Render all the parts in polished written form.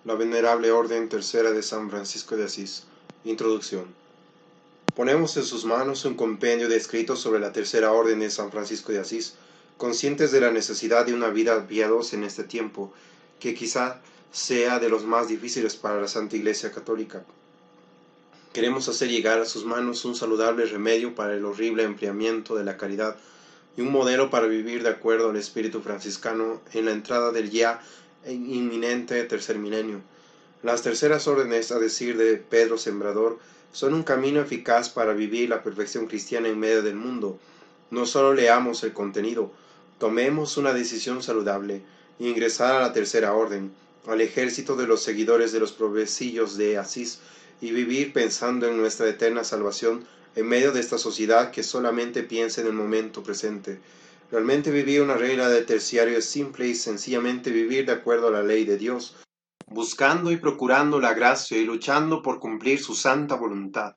La Venerable Orden Tercera de San Francisco de Asís. Introducción. Ponemos en sus manos un compendio de escritos sobre la Tercera Orden de San Francisco de Asís, conscientes de la necesidad de una vida piadosa en este tiempo, que quizá sea de los más difíciles para la Santa Iglesia Católica. Queremos hacer llegar a sus manos un saludable remedio para el horrible enfriamiento de la caridad y un modelo para vivir de acuerdo al espíritu franciscano en la entrada del ya inminente tercer milenio. Las terceras órdenes, a decir de Pedro Sembrador, son un camino eficaz para vivir la perfección cristiana en medio del mundo. No solo leamos el contenido, tomemos una decisión saludable, ingresar a la tercera orden, al ejército de los seguidores de los provecillos de Asís, y vivir pensando en nuestra eterna salvación en medio de esta sociedad que solamente piensa en el momento presente. Realmente vivir una regla de terciario es simple y sencillamente vivir de acuerdo a la ley de Dios, buscando y procurando la gracia y luchando por cumplir su santa voluntad.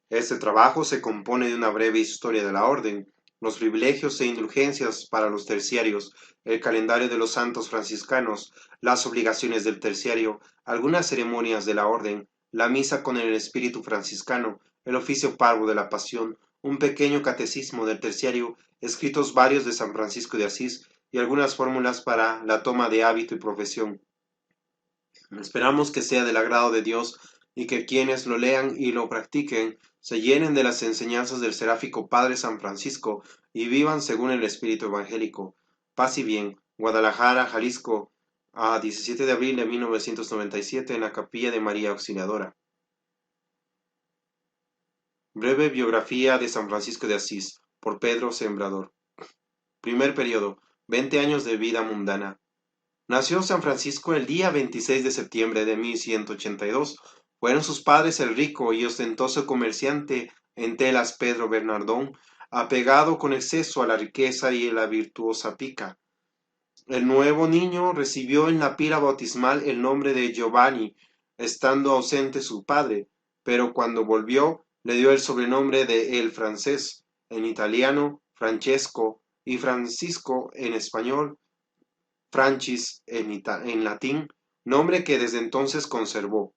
Este trabajo se compone de una breve historia de la orden, los privilegios e indulgencias para los terciarios, el calendario de los santos franciscanos, las obligaciones del terciario, algunas ceremonias de la orden, la misa con el espíritu franciscano, el oficio parvo de la pasión, un pequeño catecismo del terciario, escritos varios de San Francisco de Asís y algunas fórmulas para la toma de hábito y profesión. Esperamos que sea del agrado de Dios y que quienes lo lean y lo practiquen se llenen de las enseñanzas del seráfico Padre San Francisco y vivan según el espíritu evangélico. Paz y bien. Guadalajara, Jalisco, a 17 de abril de 1997 en la Capilla de María Auxiliadora. Breve biografía de San Francisco de Asís, por Pedro Sembrador. Primer periodo, 20 años de vida mundana. Nació San Francisco el día 26 de septiembre de 1182. Fueron sus padres el rico y ostentoso comerciante en telas Pedro Bernardón, apegado con exceso a la riqueza y a la virtuosa Pica. El nuevo niño recibió en la pila bautismal el nombre de Giovanni, estando ausente su padre, pero cuando volvió le dio el sobrenombre de El Francés, en italiano Francesco, y Francisco en español Francis en latín, nombre que desde entonces conservó.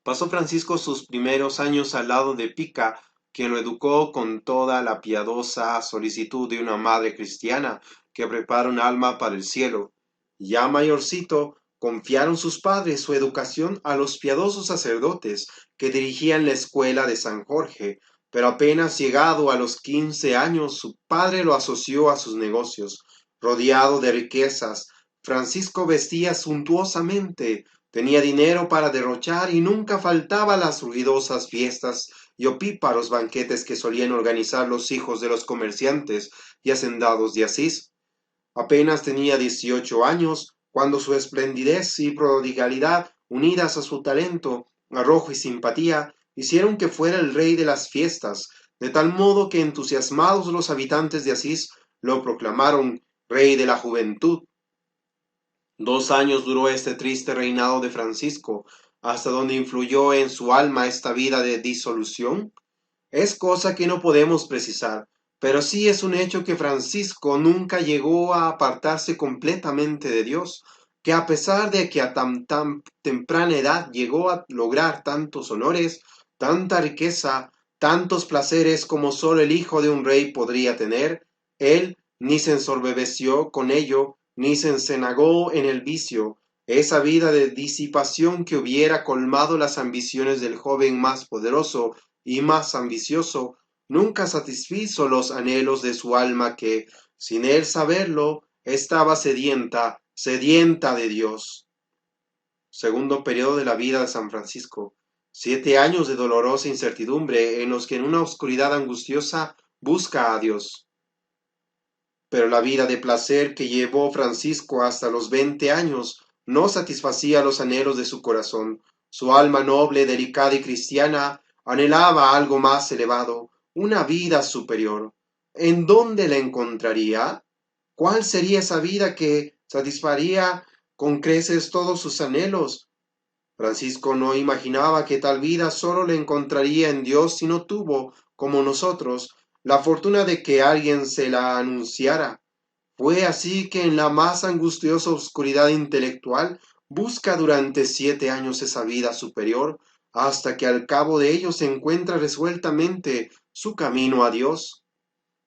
Pasó Francisco sus primeros años al lado de Pica, quien lo educó con toda la piadosa solicitud de una madre cristiana que prepara un alma para el cielo. Ya mayorcito, confiaron sus padres su educación a los piadosos sacerdotes que dirigían la escuela de San Jorge, pero apenas llegado a los 15 años su padre lo asoció a sus negocios. Rodeado de riquezas, Francisco vestía suntuosamente, tenía dinero para derrochar y nunca faltaba las ruidosas fiestas y opíparos banquetes que solían organizar los hijos de los comerciantes y hacendados de Asís. Apenas tenía 18 años cuando su esplendidez y prodigalidad, unidas a su talento, arrojo y simpatía, hicieron que fuera el rey de las fiestas, de tal modo que entusiasmados los habitantes de Asís lo proclamaron rey de la juventud. 2 años duró este triste reinado de Francisco, hasta donde influyó en su alma esta vida de disolución. Es cosa que no podemos precisar, pero sí es un hecho que Francisco nunca llegó a apartarse completamente de Dios, que a pesar de que a tan temprana edad llegó a lograr tantos honores, tanta riqueza, tantos placeres como sólo el hijo de un rey podría tener, él ni se ensorbebeció con ello, ni se encenagó en el vicio, esa vida de disipación que hubiera colmado las ambiciones del joven más poderoso y más ambicioso, nunca satisfizo los anhelos de su alma que, sin él saberlo, estaba sedienta, sedienta de Dios. Segundo periodo de la vida de San Francisco. 7 años de dolorosa incertidumbre en los que en una oscuridad angustiosa busca a Dios. Pero la vida de placer que llevó Francisco hasta los 20 años no satisfacía los anhelos de su corazón. Su alma noble, delicada y cristiana anhelaba algo más elevado, una vida superior. ¿En dónde la encontraría? ¿Cuál sería esa vida que satisfaría con creces todos sus anhelos? Francisco no imaginaba que tal vida sólo la encontraría en Dios si no tuvo, como nosotros, la fortuna de que alguien se la anunciara. Fue así que en la más angustiosa oscuridad intelectual busca durante 7 años esa vida superior, hasta que al cabo de ellos encuentra resueltamente su camino a Dios.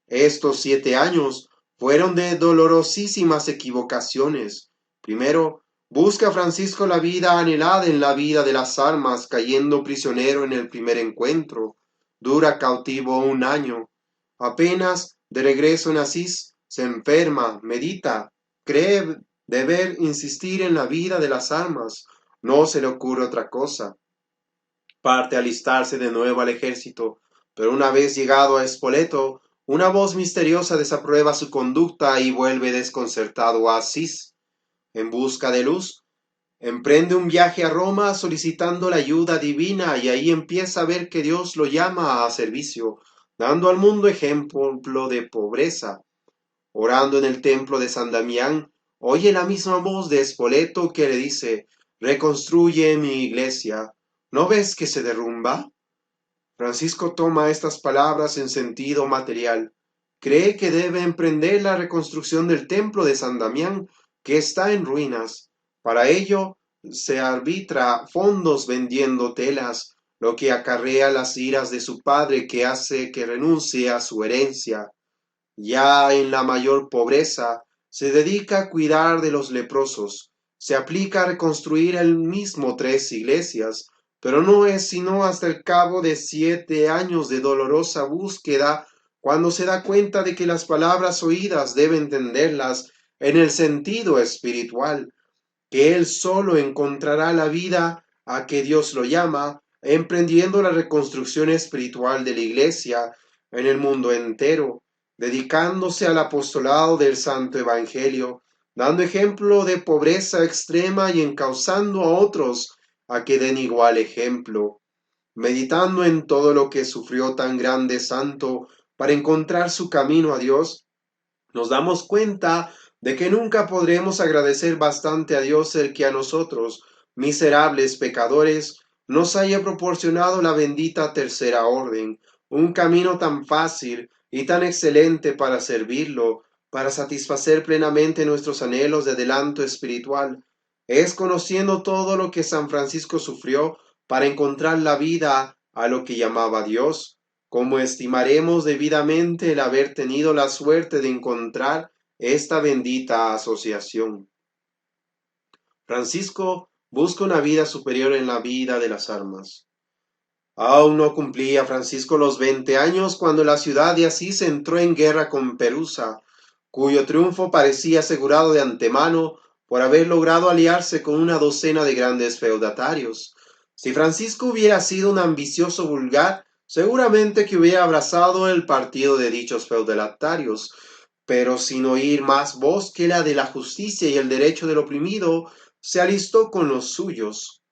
Estos 7 años fueron de dolorosísimas equivocaciones. Primero, busca Francisco la vida anhelada en la vida de las almas, cayendo prisionero en el primer encuentro. Dura cautivo 1 año. Apenas de regreso en Asís, se enferma, medita, cree deber insistir en la vida de las almas. No se le ocurre otra cosa. Parte a alistarse de nuevo al ejército, pero una vez llegado a Spoleto, una voz misteriosa desaprueba su conducta y vuelve desconcertado a Asís. En busca de luz, emprende un viaje a Roma solicitando la ayuda divina y ahí empieza a ver que Dios lo llama a servicio, dando al mundo ejemplo de pobreza. Orando en el templo de San Damián, oye la misma voz de Spoleto que le dice: reconstruye mi iglesia. ¿No ves que se derrumba? Francisco toma estas palabras en sentido material. Cree que debe emprender la reconstrucción del templo de San Damián, que está en ruinas. Para ello se arbitra fondos vendiendo telas, lo que acarrea las iras de su padre, que hace que renuncie a su herencia. Ya en la mayor pobreza, se dedica a cuidar de los leprosos. Se aplica a reconstruir él mismo 3 iglesias, pero no es sino hasta el cabo de 7 años de dolorosa búsqueda cuando se da cuenta de que las palabras oídas debe entenderlas en el sentido espiritual, que él solo encontrará la vida a que Dios lo llama, emprendiendo la reconstrucción espiritual de la Iglesia en el mundo entero, dedicándose al apostolado del Santo Evangelio, dando ejemplo de pobreza extrema y encauzando a otros a que den igual ejemplo, meditando en todo lo que sufrió tan grande santo para encontrar su camino a Dios. Nos damos cuenta de que nunca podremos agradecer bastante a Dios el que a nosotros, miserables pecadores, nos haya proporcionado la bendita tercera orden, un camino tan fácil y tan excelente para servirlo, para satisfacer plenamente nuestros anhelos de adelanto espiritual. Es conociendo todo lo que San Francisco sufrió para encontrar la vida a lo que llamaba Dios, como estimaremos debidamente el haber tenido la suerte de encontrar esta bendita asociación. Francisco busca una vida superior en la vida de las almas. Aún no cumplía Francisco los 20 años cuando la ciudad de Asís entró en guerra con Perusa, cuyo triunfo parecía asegurado de antemano por haber logrado aliarse con una docena de grandes feudatarios. Si Francisco hubiera sido un ambicioso vulgar, seguramente que hubiera abrazado el partido de dichos feudatarios, pero sin oír más voz que la de la justicia y el derecho del oprimido, se alistó con los suyos.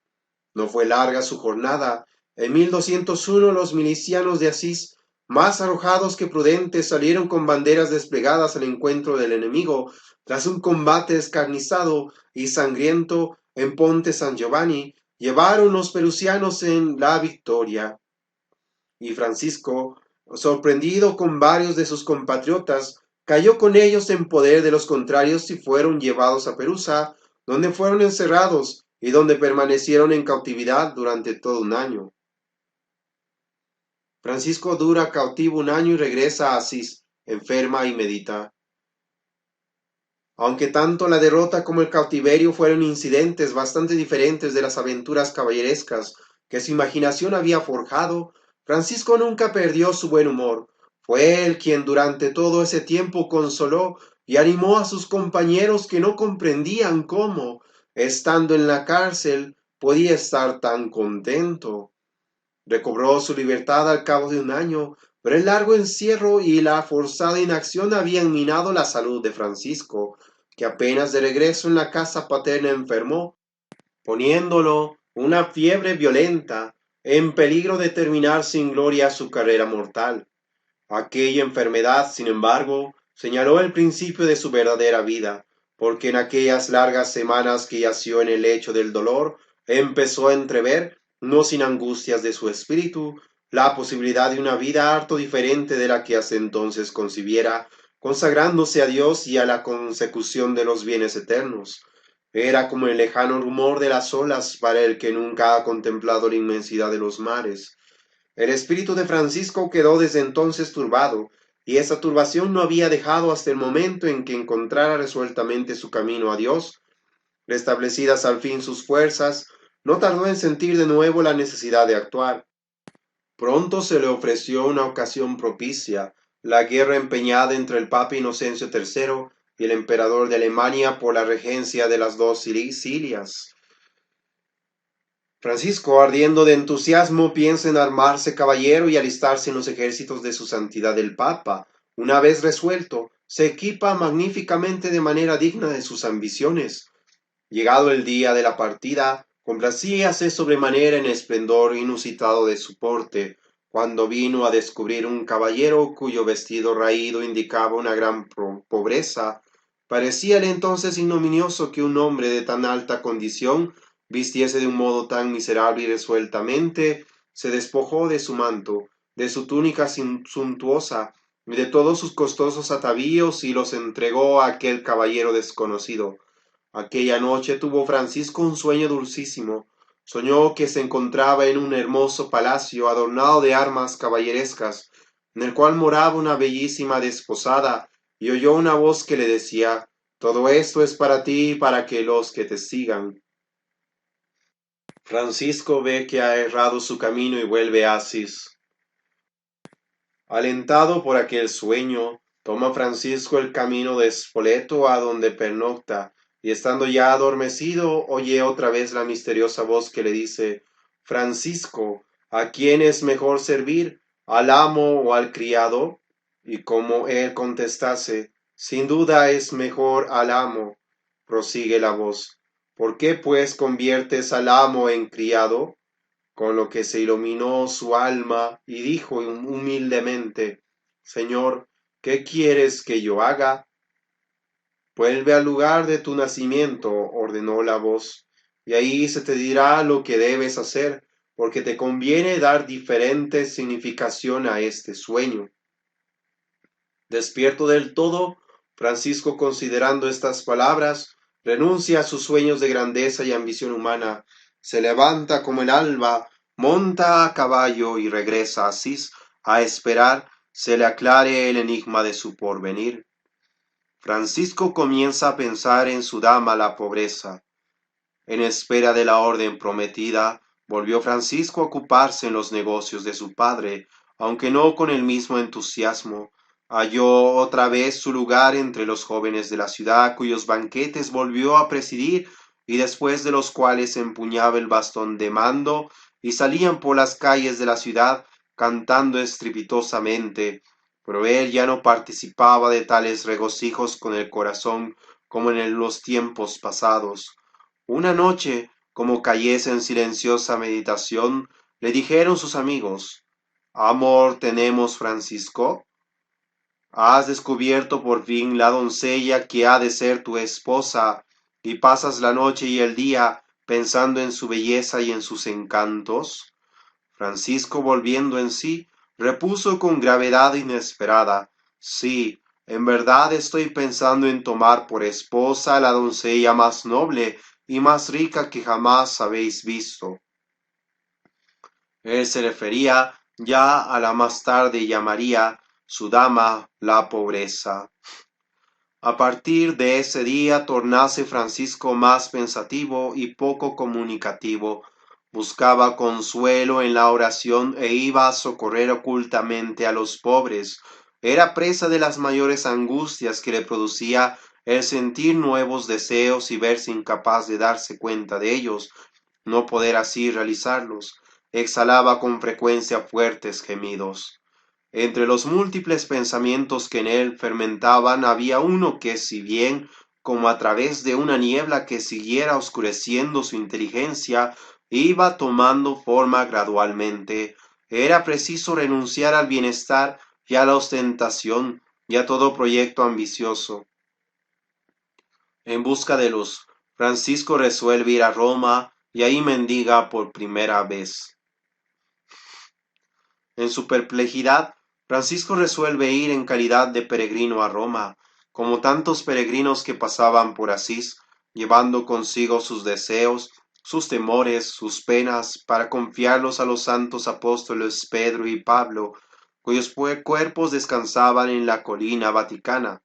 No fue larga su jornada. En 1201 los milicianos de Asís, más arrojados que prudentes, salieron con banderas desplegadas al encuentro del enemigo, tras un combate escarnizado y sangriento en Ponte San Giovanni, llevaron los perusianos en la victoria. Y Francisco, sorprendido con varios de sus compatriotas, cayó con ellos en poder de los contrarios y fueron llevados a Perusa, donde fueron encerrados y donde permanecieron en cautividad durante todo 1 año. Francisco dura cautivo 1 año y regresa a Asís, enferma y medita. Aunque tanto la derrota como el cautiverio fueron incidentes bastante diferentes de las aventuras caballerescas que su imaginación había forjado, Francisco nunca perdió su buen humor. Fue él quien durante todo ese tiempo consoló y animó a sus compañeros que no comprendían cómo, estando en la cárcel, podía estar tan contento. Recobró su libertad al cabo de 1 año, pero el largo encierro y la forzada inacción habían minado la salud de Francisco, que apenas de regreso en la casa paterna enfermó, poniéndolo una fiebre violenta, en peligro de terminar sin gloria su carrera mortal. Aquella enfermedad, sin embargo, señaló el principio de su verdadera vida, porque en aquellas largas semanas que yació en el lecho del dolor, empezó a entrever, no sin angustias de su espíritu, la posibilidad de una vida harto diferente de la que hasta entonces concibiera, consagrándose a Dios y a la consecución de los bienes eternos. Era como el lejano rumor de las olas para el que nunca ha contemplado la inmensidad de los mares. El espíritu de Francisco quedó desde entonces turbado, y esa turbación no había dejado hasta el momento en que encontrara resueltamente su camino a Dios. Restablecidas al fin sus fuerzas, no tardó en sentir de nuevo la necesidad de actuar. Pronto se le ofreció una ocasión propicia, la guerra empeñada entre el Papa Inocencio III y el emperador de Alemania por la regencia de las dos Sicilias. Francisco, ardiendo de entusiasmo, piensa en armarse caballero y alistarse en los ejércitos de su santidad el Papa. Una vez resuelto, se equipa magníficamente de manera digna de sus ambiciones. Llegado el día de la partida, complacíase sobremanera en el esplendor inusitado de su porte, cuando vino a descubrir un caballero cuyo vestido raído indicaba una gran pobreza. Parecíale entonces ignominioso que un hombre de tan alta condición vistiese de un modo tan miserable y resueltamente. Se despojó de su manto, de su túnica suntuosa y de todos sus costosos atavíos y los entregó a aquel caballero desconocido. Aquella noche tuvo Francisco un sueño dulcísimo. Soñó que se encontraba en un hermoso palacio adornado de armas caballerescas, en el cual moraba una bellísima desposada, y oyó una voz que le decía: todo esto es para ti y para que los que te sigan. Francisco ve que ha errado su camino y vuelve a Asís. Alentado por aquel sueño, toma Francisco el camino de Spoleto a donde pernocta, y estando ya adormecido, oye otra vez la misteriosa voz que le dice: Francisco, ¿a quién es mejor servir, al amo o al criado? Y como él contestase: sin duda es mejor al amo, prosigue la voz: ¿por qué pues conviertes al amo en criado? Con lo que se iluminó su alma y dijo humildemente: Señor, ¿qué quieres que yo haga? Vuelve al lugar de tu nacimiento, ordenó la voz, y ahí se te dirá lo que debes hacer, porque te conviene dar diferente significación a este sueño. Despierto del todo, Francisco, considerando estas palabras, renuncia a sus sueños de grandeza y ambición humana, se levanta como el alba, monta a caballo y regresa a Asís a esperar se le aclare el enigma de su porvenir. Francisco comienza a pensar en su dama la pobreza. En espera de la orden prometida, volvió Francisco a ocuparse en los negocios de su padre, aunque no con el mismo entusiasmo. Halló otra vez su lugar entre los jóvenes de la ciudad, cuyos banquetes volvió a presidir, y después de los cuales empuñaba el bastón de mando, y salían por las calles de la ciudad cantando estrepitosamente. Pero él ya no participaba de tales regocijos con el corazón como en los tiempos pasados. Una noche, como cayese en silenciosa meditación, le dijeron sus amigos: ¿Amor tenemos, Francisco? ¿Has descubierto por fin la doncella que ha de ser tu esposa, y pasas la noche y el día pensando en su belleza y en sus encantos? Francisco, volviendo en sí, repuso con gravedad inesperada: sí, en verdad estoy pensando en tomar por esposa a la doncella más noble y más rica que jamás habéis visto. Él se refería ya a la más tarde llamaría su dama la pobreza. A partir de ese día tornase Francisco más pensativo y poco comunicativo. Buscaba consuelo en la oración e iba a socorrer ocultamente a los pobres. Era presa de las mayores angustias que le producía el sentir nuevos deseos y verse incapaz de darse cuenta de ellos, no poder así realizarlos. Exhalaba con frecuencia fuertes gemidos. Entre los múltiples pensamientos que en él fermentaban había uno que, si bien como a través de una niebla que siguiera oscureciendo su inteligencia, iba tomando forma gradualmente, era preciso renunciar al bienestar y a la ostentación y a todo proyecto ambicioso. En busca de luz, Francisco resuelve ir a Roma y ahí mendiga por primera vez. En su perplejidad, Francisco resuelve ir en calidad de peregrino a Roma, como tantos peregrinos que pasaban por Asís, llevando consigo sus deseos, sus temores, sus penas, para confiarlos a los santos apóstoles Pedro y Pablo, cuyos cuerpos descansaban en la colina vaticana.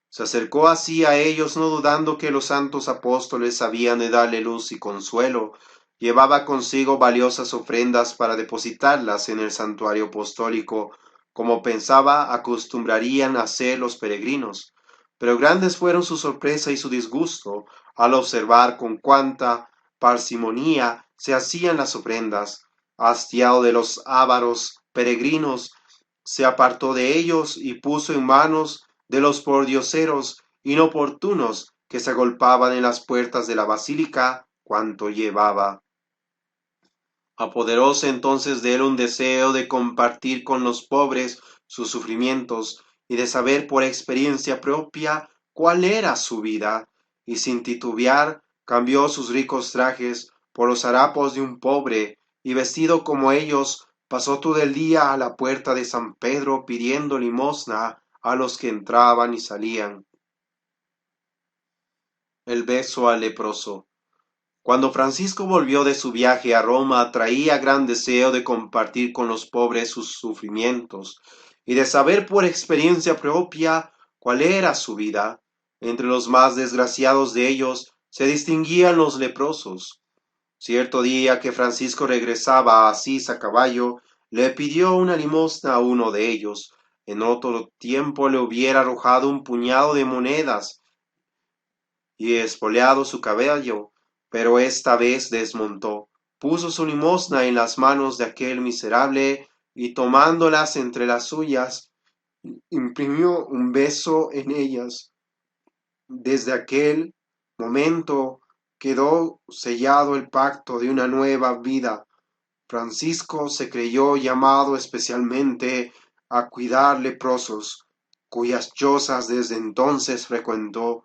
Se acercó así a ellos, no dudando que los santos apóstoles habían de darle luz y consuelo. Llevaba consigo valiosas ofrendas para depositarlas en el santuario apostólico, como pensaba acostumbrarían hacer los peregrinos. Pero grandes fueron su sorpresa y su disgusto al observar con cuánta parsimonía se hacían las ofrendas. Hastiado de los ávaros peregrinos, se apartó de ellos y puso en manos de los pordioseros inoportunos que se agolpaban en las puertas de la basílica cuanto llevaba. Apoderóse entonces de él un deseo de compartir con los pobres sus sufrimientos y de saber por experiencia propia cuál era su vida, y sin titubear cambió sus ricos trajes por los harapos de un pobre, y vestido como ellos, pasó todo el día a la puerta de San Pedro pidiendo limosna a los que entraban y salían. El beso al leproso. Cuando Francisco volvió de su viaje a Roma, traía gran deseo de compartir con los pobres sus sufrimientos y de saber por experiencia propia cuál era su vida. Entre los más desgraciados de ellos se distinguían los leprosos. Cierto día que Francisco regresaba a Asís a caballo, le pidió una limosna a uno de ellos. En otro tiempo le hubiera arrojado un puñado de monedas y espoleado su caballo, pero esta vez desmontó, puso su limosna en las manos de aquel miserable y tomándolas entre las suyas, imprimió un beso en ellas. Desde aquel momento quedó sellado el pacto de una nueva vida. Francisco se creyó llamado especialmente a cuidar leprosos, cuyas chozas desde entonces frecuentó,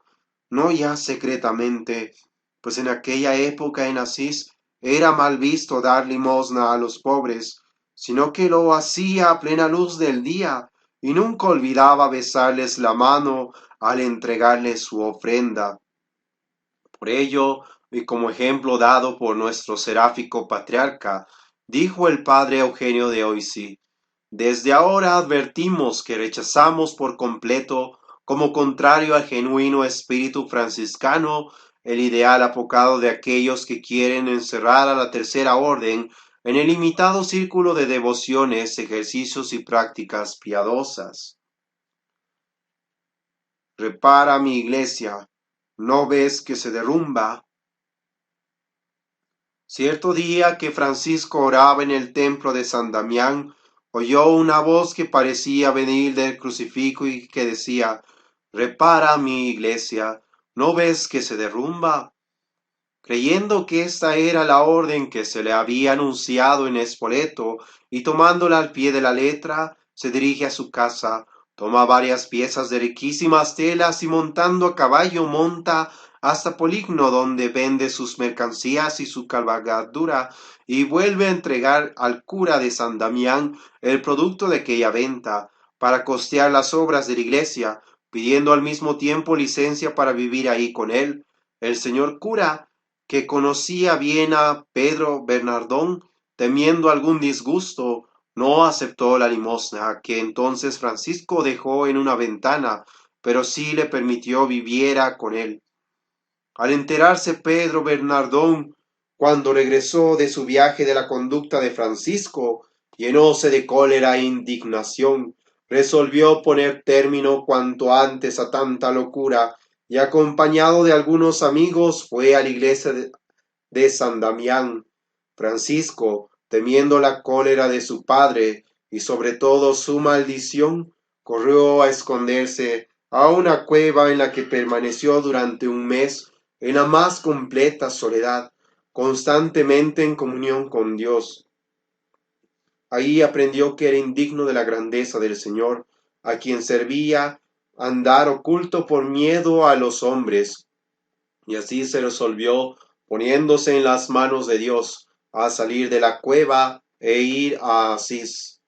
no ya secretamente, pues en aquella época en Asís era mal visto dar limosna a los pobres, sino que lo hacía a plena luz del día, y nunca olvidaba besarles la mano al entregarles su ofrenda. Por ello, y como ejemplo dado por nuestro seráfico patriarca, dijo el padre Eugenio de Oisí: desde ahora advertimos que rechazamos por completo, como contrario al genuino espíritu franciscano, el ideal apocado de aquellos que quieren encerrar a la tercera orden en el limitado círculo de devociones, ejercicios y prácticas piadosas. Repara mi iglesia, ¿no ves que se derrumba? Cierto día que Francisco oraba en el templo de San Damián, oyó una voz que parecía venir del crucifijo y que decía: repara mi iglesia, ¿no ves que se derrumba? Creyendo que esta era la orden que se le había anunciado en Spoleto, y tomándola al pie de la letra, se dirige a su casa, toma varias piezas de riquísimas telas y montando a caballo monta hasta Poligno, donde vende sus mercancías y su cabalgadura, y vuelve a entregar al cura de San Damián el producto de aquella venta, para costear las obras de la iglesia, pidiendo al mismo tiempo licencia para vivir ahí con él. El señor cura, que conocía bien a Pedro Bernardón, temiendo algún disgusto, no aceptó la limosna, que entonces Francisco dejó en una ventana, pero sí le permitió viviera con él. Al enterarse Pedro Bernardón, cuando regresó de su viaje de la conducta de Francisco, llenóse de cólera e indignación, resolvió poner término cuanto antes a tanta locura, y acompañado de algunos amigos fue a la iglesia de San Damián. Francisco, temiendo la cólera de su padre y sobre todo su maldición, corrió a esconderse a una cueva en la que permaneció durante un mes en la más completa soledad, constantemente en comunión con Dios. Ahí aprendió que era indigno de la grandeza del Señor, a quien servía andar oculto por miedo a los hombres, y así se resolvió, poniéndose en las manos de Dios, a salir de la cueva e ir a Asís.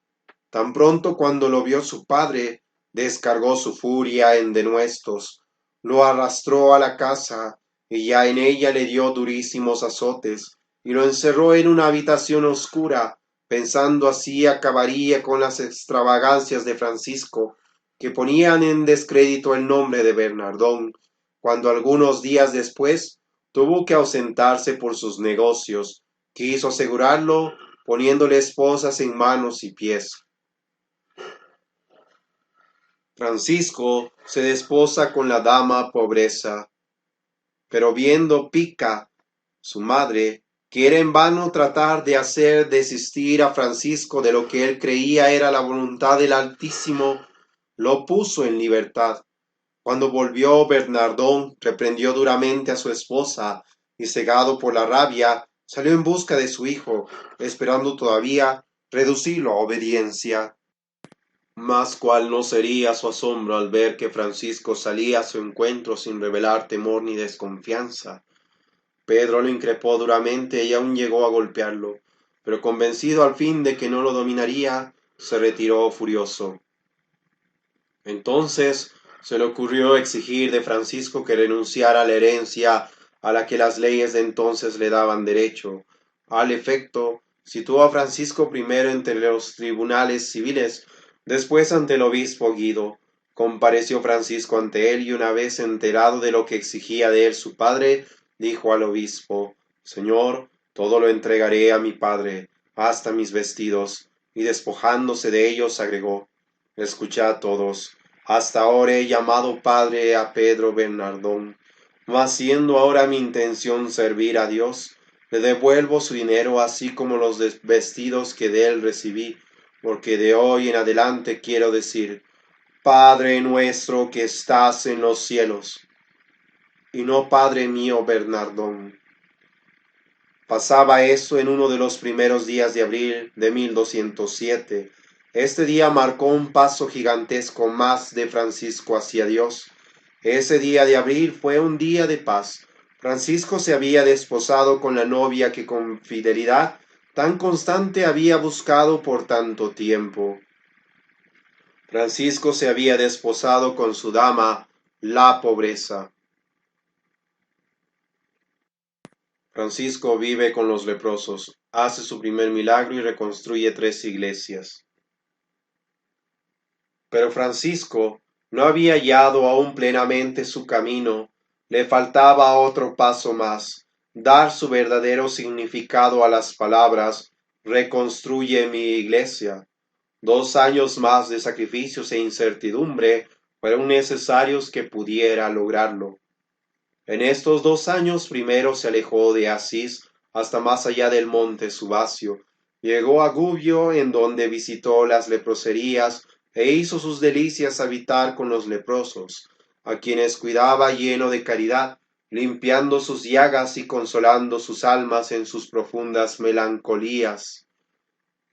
Tan pronto cuando lo vio su padre, descargó su furia en denuestos, lo arrastró a la casa y ya en ella le dio durísimos azotes, y lo encerró en una habitación oscura, pensando así acabaría con las extravagancias de Francisco, que ponían en descrédito el nombre de Bernardón, cuando algunos días después tuvo que ausentarse por sus negocios. Quiso asegurarlo poniéndole esposas en manos y pies. Francisco se desposa con la dama Pobreza, pero viendo Pica, su madre, que era en vano tratar de hacer desistir a Francisco de lo que él creía era la voluntad del Altísimo, lo puso en libertad. Cuando volvió Bernardón, reprendió duramente a su esposa, y cegado por la rabia, salió en busca de su hijo, esperando todavía reducirlo a obediencia. Mas cuál no sería su asombro al ver que Francisco salía a su encuentro sin revelar temor ni desconfianza. Pedro lo increpó duramente y aún llegó a golpearlo, pero convencido al fin de que no lo dominaría, se retiró furioso. Entonces se le ocurrió exigir de Francisco que renunciara a la herencia a la que las leyes de entonces le daban derecho. Al efecto, situó a Francisco primero entre los tribunales civiles, después ante el obispo Guido. Compareció Francisco ante él y una vez enterado de lo que exigía de él su padre, dijo al obispo: Señor, todo lo entregaré a mi padre, hasta mis vestidos. Y despojándose de ellos agregó: Escuchad todos, hasta ahora he llamado padre a Pedro Bernardón, mas siendo ahora mi intención servir a Dios, le devuelvo su dinero así como los vestidos que de él recibí, porque de hoy en adelante quiero decir: Padre nuestro que estás en los cielos, y no Padre mío Bernardón. Pasaba eso en uno de los primeros días de abril de 1207. Este día marcó un paso gigantesco más de Francisco hacia Dios. Ese día de abril fue un día de paz. Francisco se había desposado con la novia que con fidelidad tan constante había buscado por tanto tiempo. Francisco se había desposado con su dama, la Pobreza. Francisco vive con los leprosos, hace su primer milagro y reconstruye 3 iglesias. Pero Francisco no había hallado aún plenamente su camino, le faltaba otro paso más, dar su verdadero significado a las palabras: reconstruye mi iglesia. 2 años más de sacrificios e incertidumbre fueron necesarios que pudiera lograrlo. En estos 2 años primero se alejó de Asís hasta más allá del monte Subasio. Llegó a Gubbio, en donde visitó las leproserías e hizo sus delicias habitar con los leprosos, a quienes cuidaba lleno de caridad, limpiando sus llagas y consolando sus almas en sus profundas melancolías.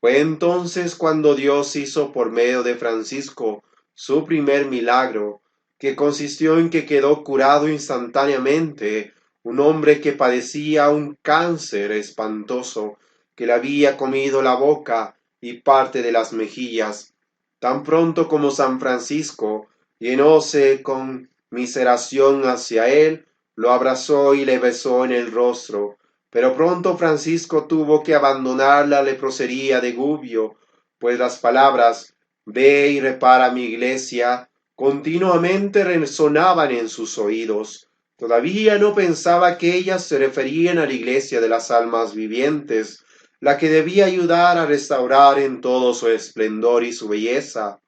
Fue entonces cuando Dios hizo por medio de Francisco su primer milagro, que consistió en que quedó curado instantáneamente un hombre que padecía un cáncer espantoso, que le había comido la boca y parte de las mejillas. Tan pronto como San Francisco llenóse con miseración hacia él, lo abrazó y le besó en el rostro. Pero pronto Francisco tuvo que abandonar la leprosería de Gubbio, pues las palabras «Ve y repara mi iglesia» continuamente resonaban en sus oídos. Todavía no pensaba que ellas se referían a la iglesia de las almas vivientes, la que debía ayudar a restaurar en todo su esplendor y su belleza.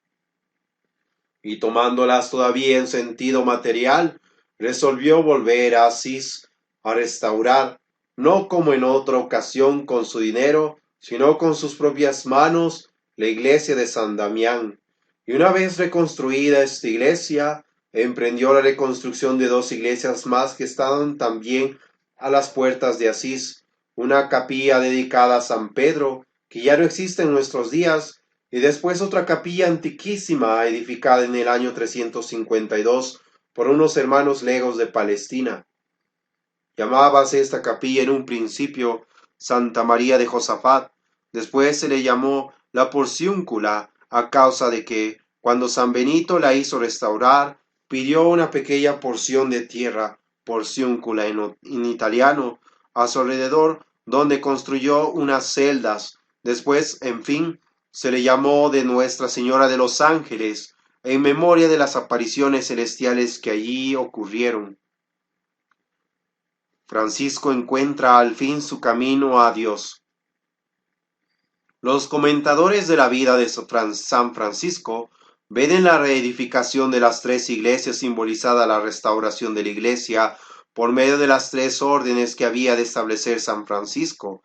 Y tomándolas todavía en sentido material, resolvió volver a Asís a restaurar, no como en otra ocasión con su dinero, sino con sus propias manos, la iglesia de San Damián. Y una vez reconstruida esta iglesia, emprendió la reconstrucción de 2 iglesias más que estaban también a las puertas de Asís, una capilla dedicada a San Pedro, que ya no existe en nuestros días, y después otra capilla antiquísima edificada en el año 352 por unos hermanos legos de Palestina. Llamábase esta capilla en un principio Santa María de Josafat, después se le llamó la Porciúncula a causa de que, cuando San Benito la hizo restaurar, pidió una pequeña porción de tierra, porciúncula en italiano, a su alrededor, donde construyó unas celdas. Después, en fin, se le llamó de Nuestra Señora de los Ángeles, en memoria de las apariciones celestiales que allí ocurrieron. Francisco encuentra al fin su camino a Dios. Los comentadores de la vida de San Francisco ven en la reedificación de las tres iglesias simbolizada la restauración de la iglesia por medio de las tres órdenes que había de establecer San Francisco.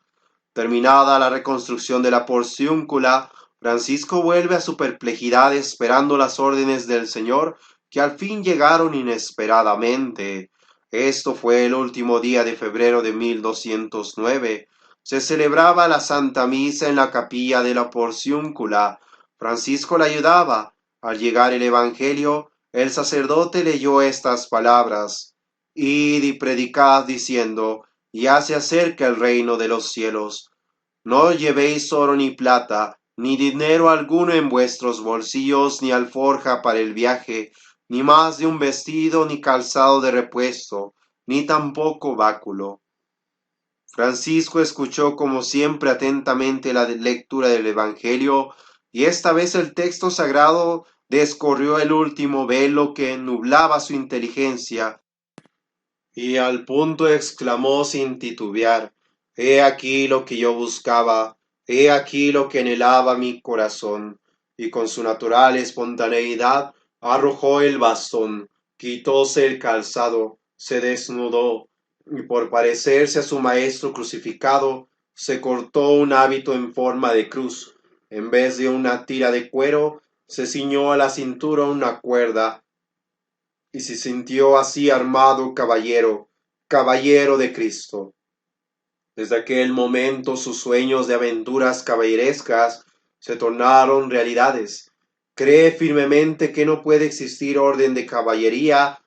Terminada la reconstrucción de la porciúncula, Francisco vuelve a su perplejidad esperando las órdenes del Señor, que al fin llegaron inesperadamente. Esto fue el último día de febrero de 1209. Se celebraba la Santa Misa en la capilla de la porciúncula. Francisco la ayudaba. Al llegar el Evangelio, el sacerdote leyó estas palabras: Id y predicad diciendo: ya se acerca el reino de los cielos. No llevéis oro ni plata, ni dinero alguno en vuestros bolsillos, ni alforja para el viaje, ni más de un vestido, ni calzado de repuesto, ni tampoco báculo. Francisco escuchó como siempre atentamente la lectura del Evangelio, y esta vez el texto sagrado descorrió el último velo que nublaba su inteligencia, y al punto exclamó sin titubear: He aquí lo que yo buscaba, he aquí lo que anhelaba mi corazón. Y con su natural espontaneidad arrojó el bastón, quitóse el calzado, se desnudó, y por parecerse a su maestro crucificado, se cortó un hábito en forma de cruz. En vez de una tira de cuero, se ciñó a la cintura una cuerda, y se sintió así armado caballero, caballero de Cristo. Desde aquel momento sus sueños de aventuras caballerescas se tornaron realidades. Cree firmemente que no puede existir orden de caballería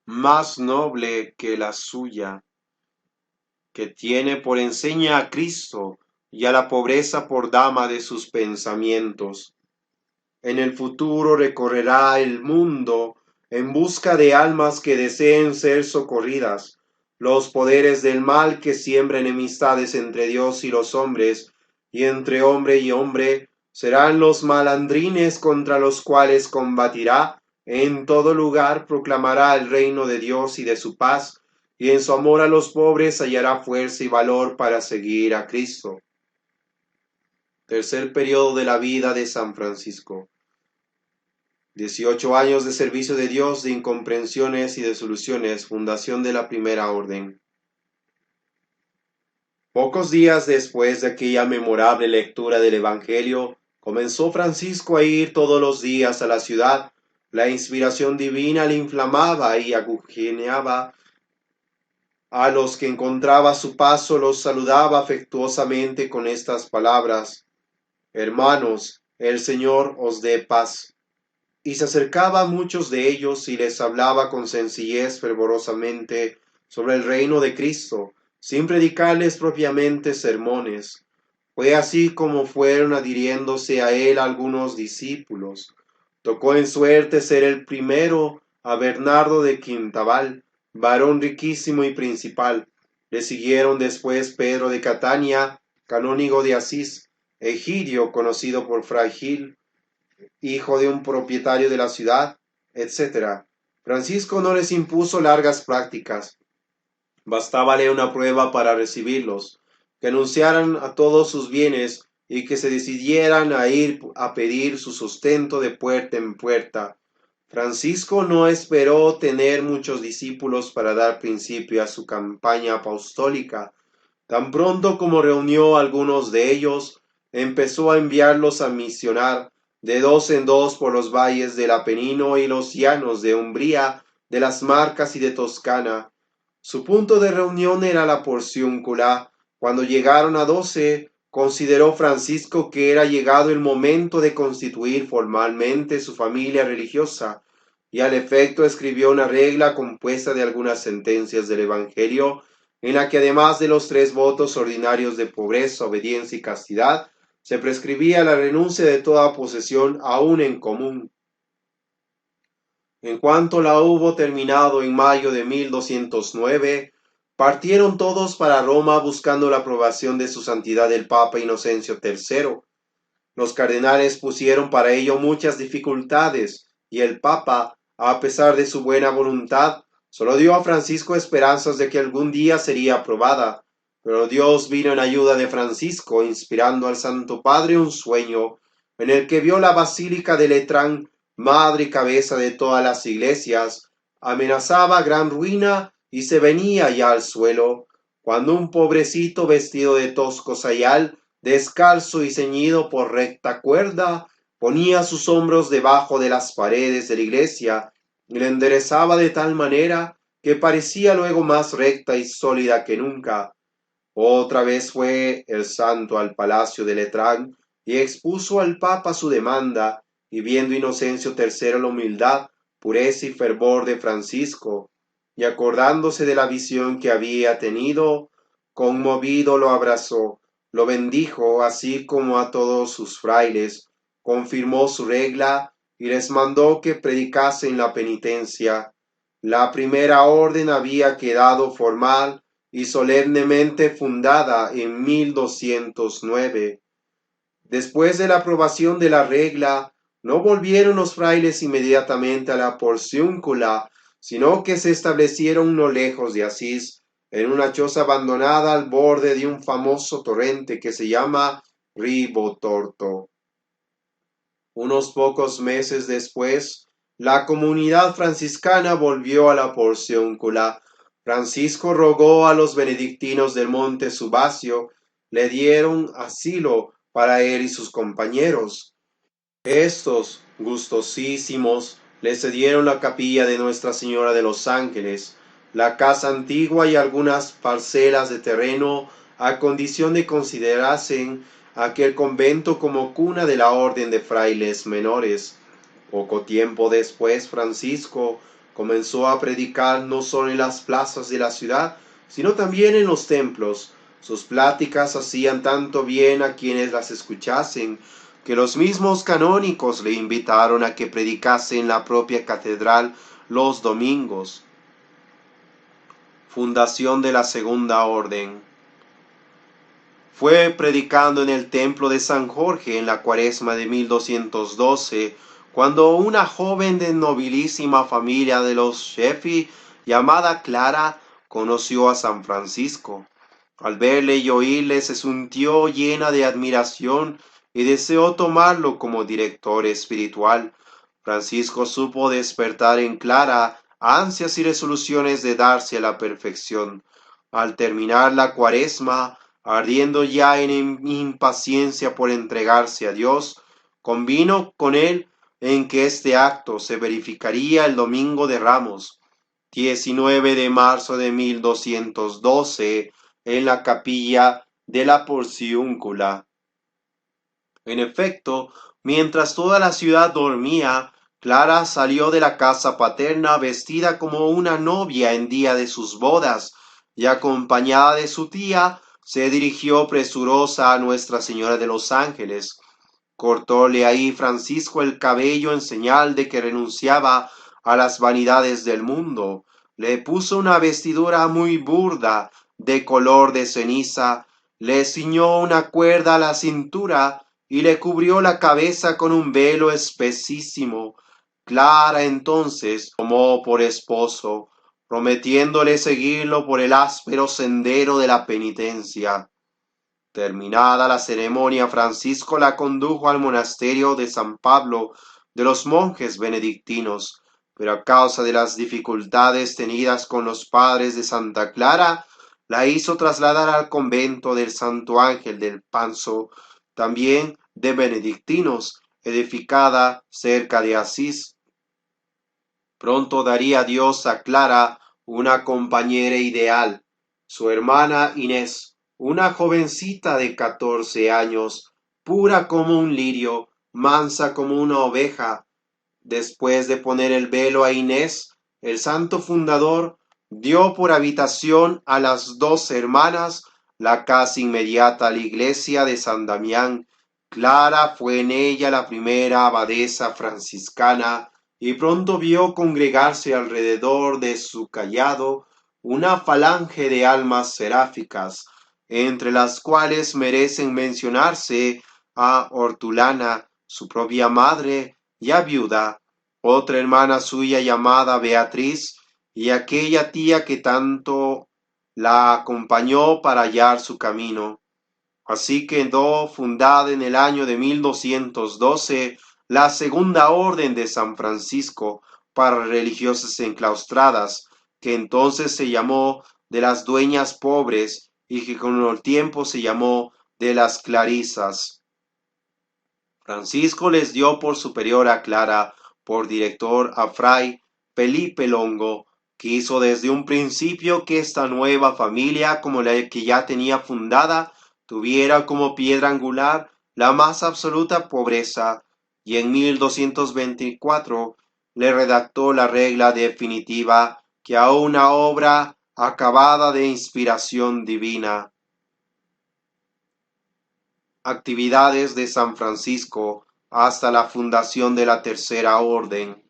más noble que la suya, que tiene por enseña a Cristo y a la pobreza por dama de sus pensamientos. En el futuro recorrerá el mundo en busca de almas que deseen ser socorridas. Los poderes del mal que siembra enemistades entre Dios y los hombres, y entre hombre y hombre, serán los malandrines contra los cuales combatirá. En todo lugar proclamará el reino de Dios y de su paz, y en su amor a los pobres hallará fuerza y valor para seguir a Cristo. Tercer periodo de la vida de San Francisco. 18 años de servicio de Dios, de incomprensiones y de soluciones, fundación de la Primera Orden. Pocos días después de aquella memorable lectura del Evangelio, comenzó Francisco a ir todos los días a la ciudad. La inspiración divina le inflamaba y agujeneaba. A los que encontraba a su paso los saludaba afectuosamente con estas palabras: Hermanos, el Señor os dé paz. Y se acercaba a muchos de ellos y les hablaba con sencillez fervorosamente sobre el reino de Cristo, sin predicarles propiamente sermones. Fue así como fueron adhiriéndose a él algunos discípulos. Tocó en suerte ser el primero a Bernardo de Quintabal, varón riquísimo y principal. Le siguieron después Pedro de Catania, canónigo de Asís; Egidio, conocido por Fray Gil, hijo de un propietario de la ciudad, etc. Francisco no les impuso largas prácticas. Bastábale una prueba para recibirlos, que anunciaran a todos sus bienes y que se decidieran a ir a pedir su sustento de puerta en puerta. Francisco no esperó tener muchos discípulos para dar principio a su campaña apostólica. Tan pronto como reunió a algunos de ellos, empezó a enviarlos a misionar de dos en dos por los valles del Apenino y los llanos de Umbría, de las Marcas y de Toscana. Su punto de reunión era la porciúncula. Cuando llegaron a 12, consideró Francisco que era llegado el momento de constituir formalmente su familia religiosa, y al efecto escribió una regla compuesta de algunas sentencias del Evangelio, en la que además de los 3 votos ordinarios de pobreza, obediencia y castidad, se prescribía la renuncia de toda posesión aún en común. En cuanto la hubo terminado en mayo de 1209, partieron todos para Roma buscando la aprobación de su santidad el Papa Inocencio III. Los cardenales pusieron para ello muchas dificultades, y el Papa, a pesar de su buena voluntad, solo dio a Francisco esperanzas de que algún día sería aprobada. Pero Dios vino en ayuda de Francisco, inspirando al Santo Padre un sueño, en el que vio la Basílica de Letrán, madre y cabeza de todas las iglesias, amenazaba gran ruina y se venía ya al suelo, cuando un pobrecito vestido de tosco sayal, descalzo y ceñido por recta cuerda, ponía sus hombros debajo de las paredes de la iglesia y la enderezaba de tal manera que parecía luego más recta y sólida que nunca. Otra vez fue el santo al palacio de Letrán y expuso al Papa su demanda, y viendo Inocencio III la humildad, pureza y fervor de Francisco, y acordándose de la visión que había tenido, conmovido lo abrazó, lo bendijo, así como a todos sus frailes, confirmó su regla y les mandó que predicasen la penitencia. La primera orden había quedado formal y solemnemente fundada en 1209. Después de la aprobación de la regla, no volvieron los frailes inmediatamente a la Porciúncula, sino que se establecieron no lejos de Asís, en una choza abandonada al borde de un famoso torrente que se llama Ribotorto. Unos pocos meses después, la comunidad franciscana volvió a la Porciúncula. Francisco rogó a los benedictinos del monte Subasio, le dieron asilo para él y sus compañeros. Estos, gustosísimos, le cedieron la capilla de Nuestra Señora de los Ángeles, la casa antigua y algunas parcelas de terreno, a condición de considerasen aquel convento como cuna de la orden de frailes menores. Poco tiempo después, Francisco comenzó a predicar no solo en las plazas de la ciudad, sino también en los templos. Sus pláticas hacían tanto bien a quienes las escuchasen, que los mismos canónicos le invitaron a que predicase en la propia catedral los domingos. Fundación de la Segunda Orden. Fue predicando en el templo de San Jorge en la cuaresma de 1212, cuando una joven de nobilísima familia de los Sheffi, llamada Clara, conoció a San Francisco. Al verle y oírle se sintió llena de admiración y deseó tomarlo como director espiritual. Francisco supo despertar en Clara ansias y resoluciones de darse a la perfección. Al terminar la cuaresma, ardiendo ya en impaciencia por entregarse a Dios, convino con él en que este acto se verificaría el domingo de Ramos, 19 de marzo de 1212, en la capilla de la Porciúncula. En efecto, mientras toda la ciudad dormía, Clara salió de la casa paterna vestida como una novia en día de sus bodas, y acompañada de su tía, se dirigió presurosa a Nuestra Señora de los Ángeles. Cortóle ahí Francisco el cabello en señal de que renunciaba a las vanidades del mundo. Le puso una vestidura muy burda, de color de ceniza, le ciñó una cuerda a la cintura y le cubrió la cabeza con un velo espesísimo. Clara entonces tomó por esposo, prometiéndole seguirlo por el áspero sendero de la penitencia. Terminada la ceremonia, Francisco la condujo al monasterio de San Pablo de los monjes benedictinos, pero a causa de las dificultades tenidas con los padres de Santa Clara, la hizo trasladar al convento del Santo Ángel del Panzo, también de benedictinos, edificada cerca de Asís. Pronto daría Dios a Clara una compañera ideal, su hermana Inés, una jovencita de 14 años, pura como un lirio, mansa como una oveja. Después de poner el velo a Inés, el santo fundador dio por habitación a las dos hermanas la casa inmediata a la iglesia de San Damián. Clara fue en ella la primera abadesa franciscana y pronto vio congregarse alrededor de su cayado una falange de almas seráficas, entre las cuales merecen mencionarse a Hortulana, su propia madre, ya viuda, otra hermana suya llamada Beatriz, y aquella tía que tanto la acompañó para hallar su camino. Así quedó fundada en el año de 1212 la Segunda Orden de San Francisco para religiosas enclaustradas, que entonces se llamó de las Dueñas Pobres y que con el tiempo se llamó de las Clarisas. Francisco les dio por superior a Clara, por director a Fray Felipe Longo. Quiso desde un principio que esta nueva familia, como la que ya tenía fundada, tuviera como piedra angular la más absoluta pobreza, y en 1224 le redactó la regla definitiva, que a una obra acabada de inspiración divina. Actividades de San Francisco hasta la fundación de la Tercera Orden.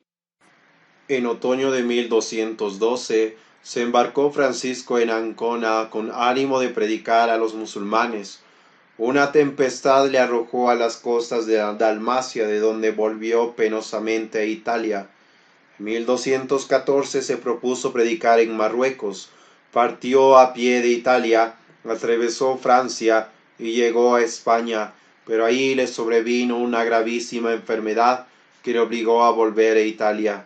En otoño de 1212 se embarcó Francisco en Ancona con ánimo de predicar a los musulmanes. Una tempestad le arrojó a las costas de Dalmacia, de donde volvió penosamente a Italia. En 1214 se propuso predicar en Marruecos. Partió a pie de Italia, atravesó Francia y llegó a España, pero ahí le sobrevino una gravísima enfermedad que le obligó a volver a Italia.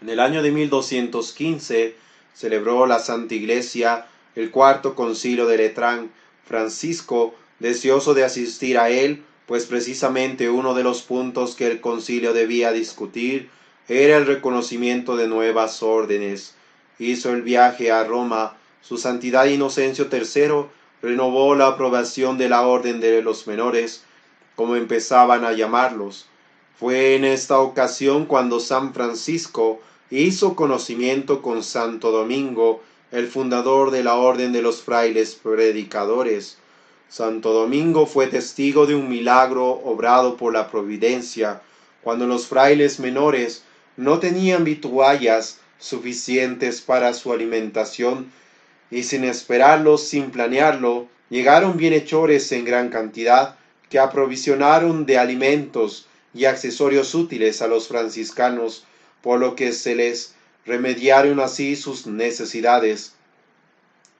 En el año de 1215 celebró la Santa Iglesia el cuarto concilio de Letrán. Francisco, deseoso de asistir a él, pues precisamente uno de los puntos que el concilio debía discutir era el reconocimiento de nuevas órdenes. Hizo el viaje a Roma. Su Santidad Inocencio III renovó la aprobación de la Orden de los Menores, como empezaban a llamarlos. Fue en esta ocasión cuando San Francisco hizo conocimiento con Santo Domingo, el fundador de la Orden de los Frailes Predicadores. Santo Domingo fue testigo de un milagro obrado por la providencia, cuando los frailes menores no tenían vituallas suficientes para su alimentación, y sin esperarlo, sin planearlo, llegaron bienhechores en gran cantidad que aprovisionaron de alimentos y accesorios útiles a los franciscanos, por lo que se les remediaron así sus necesidades.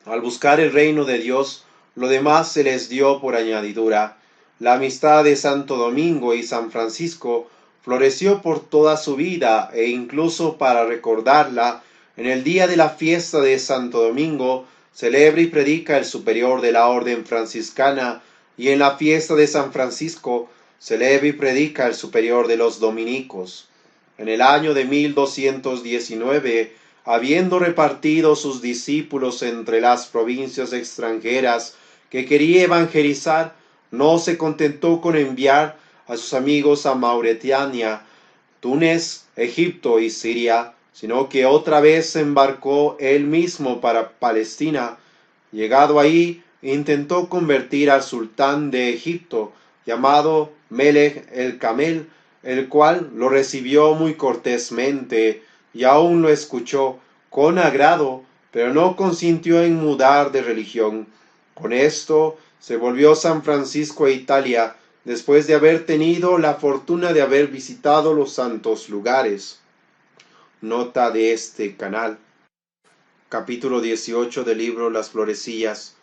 Al buscar el reino de Dios, lo demás se les dio por añadidura. La amistad de Santo Domingo y San Francisco floreció por toda su vida, e incluso para recordarla, en el día de la fiesta de Santo Domingo, celebra y predica el superior de la orden franciscana, y en la fiesta de San Francisco, celebra y predica el superior de los dominicos. En el año de 1219, habiendo repartido sus discípulos entre las provincias extranjeras que quería evangelizar, no se contentó con enviar a sus amigos a Mauretania, Túnez, Egipto y Siria, sino que otra vez se embarcó él mismo para Palestina. Llegado ahí, intentó convertir al sultán de Egipto, llamado Melech el Camel, el cual lo recibió muy cortésmente y aún lo escuchó con agrado, pero no consintió en mudar de religión. Con esto se volvió San Francisco a Italia, después de haber tenido la fortuna de haber visitado los santos lugares. Nota de este canal. Capítulo 18 del libro Las Florecillas.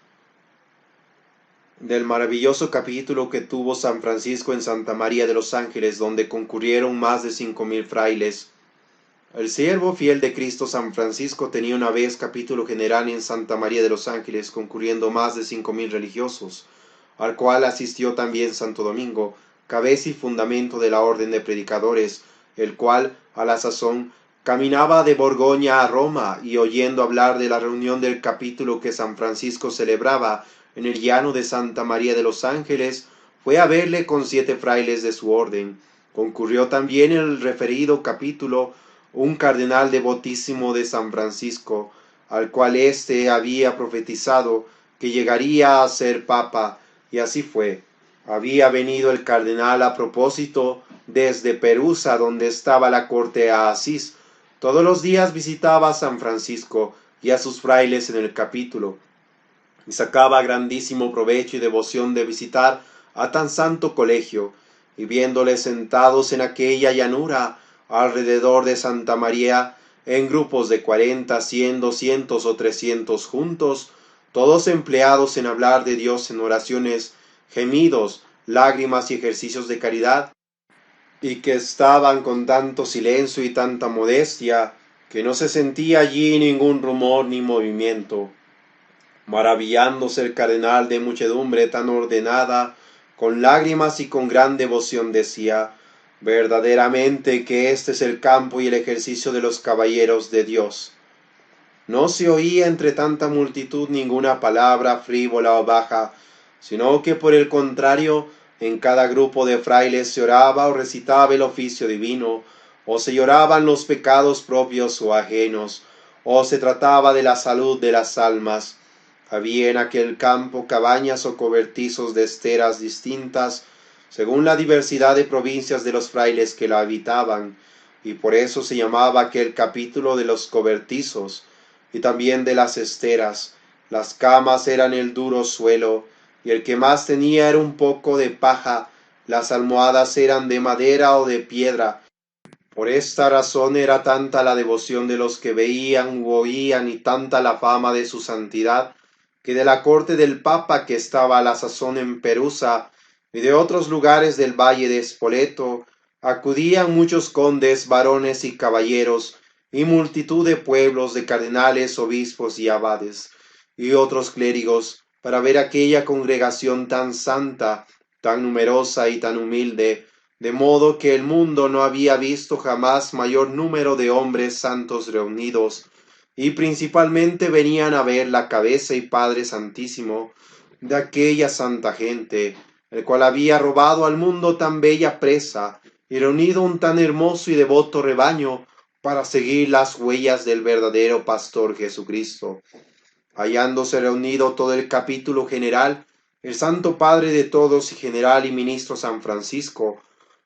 Del maravilloso capítulo que tuvo San Francisco en Santa María de los Ángeles, donde concurrieron más de 5,000 frailes. El siervo fiel de Cristo San Francisco tenía una vez capítulo general en Santa María de los Ángeles, concurriendo más de 5,000 religiosos, al cual asistió también Santo Domingo, cabeza y fundamento de la orden de predicadores, el cual, a la sazón, caminaba de Borgoña a Roma, y oyendo hablar de la reunión del capítulo que San Francisco celebraba en el llano de Santa María de los Ángeles, fue a verle con 7 frailes de su orden. Concurrió también en el referido capítulo un cardenal devotísimo de San Francisco, al cual éste había profetizado que llegaría a ser papa, y así fue. Había venido el cardenal a propósito desde Perusa, donde estaba la corte, a Asís. Todos los días visitaba a San Francisco y a sus frailes en el capítulo, y sacaba grandísimo provecho y devoción de visitar a tan santo colegio, y viéndoles sentados en aquella llanura alrededor de Santa María, en grupos de 40, 100, 200 o 300 juntos, todos empleados en hablar de Dios en oraciones, gemidos, lágrimas y ejercicios de caridad, y que estaban con tanto silencio y tanta modestia, que no se sentía allí ningún rumor ni movimiento. Maravillándose el cardenal de muchedumbre tan ordenada, con lágrimas y con gran devoción decía: verdaderamente que este es el campo y el ejercicio de los caballeros de Dios. No se oía entre tanta multitud ninguna palabra frívola o baja, sino que por el contrario, en cada grupo de frailes se oraba o recitaba el oficio divino, o se lloraban los pecados propios o ajenos, o se trataba de la salud de las almas. Había en aquel campo cabañas o cobertizos de esteras distintas, según la diversidad de provincias de los frailes que la habitaban, y por eso se llamaba aquel capítulo de los cobertizos, y también de las esteras. Las camas eran el duro suelo, y el que más tenía era un poco de paja. Las almohadas eran de madera o de piedra. Por esta razón era tanta la devoción de los que veían u oían, y tanta la fama de su santidad, que de la corte del Papa, que estaba a la sazón en Perusa, y de otros lugares del valle de Spoleto, acudían muchos condes, varones y caballeros, y multitud de pueblos, de cardenales, obispos y abades, y otros clérigos, para ver aquella congregación tan santa, tan numerosa y tan humilde, de modo que el mundo no había visto jamás mayor número de hombres santos reunidos, y principalmente venían a ver la cabeza y Padre Santísimo de aquella santa gente, el cual había robado al mundo tan bella presa, y reunido un tan hermoso y devoto rebaño, para seguir las huellas del verdadero pastor Jesucristo. Hallándose reunido todo el capítulo general, el Santo Padre de todos y general y ministro San Francisco,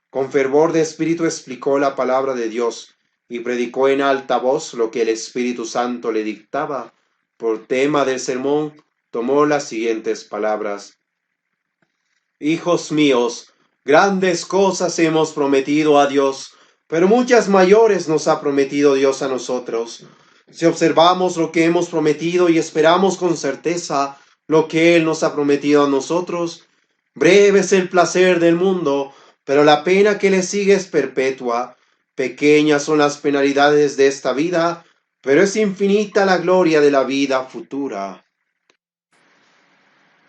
con fervor de espíritu explicó la palabra de Dios, y predicó en alta voz lo que el Espíritu Santo le dictaba. Por tema del sermón tomó las siguientes palabras: hijos míos, grandes cosas hemos prometido a Dios, pero muchas mayores nos ha prometido Dios a nosotros. Si observamos lo que hemos prometido y esperamos con certeza lo que Él nos ha prometido a nosotros, breve es el placer del mundo, pero la pena que le sigue es perpetua. Pequeñas son las penalidades de esta vida, pero es infinita la gloria de la vida futura.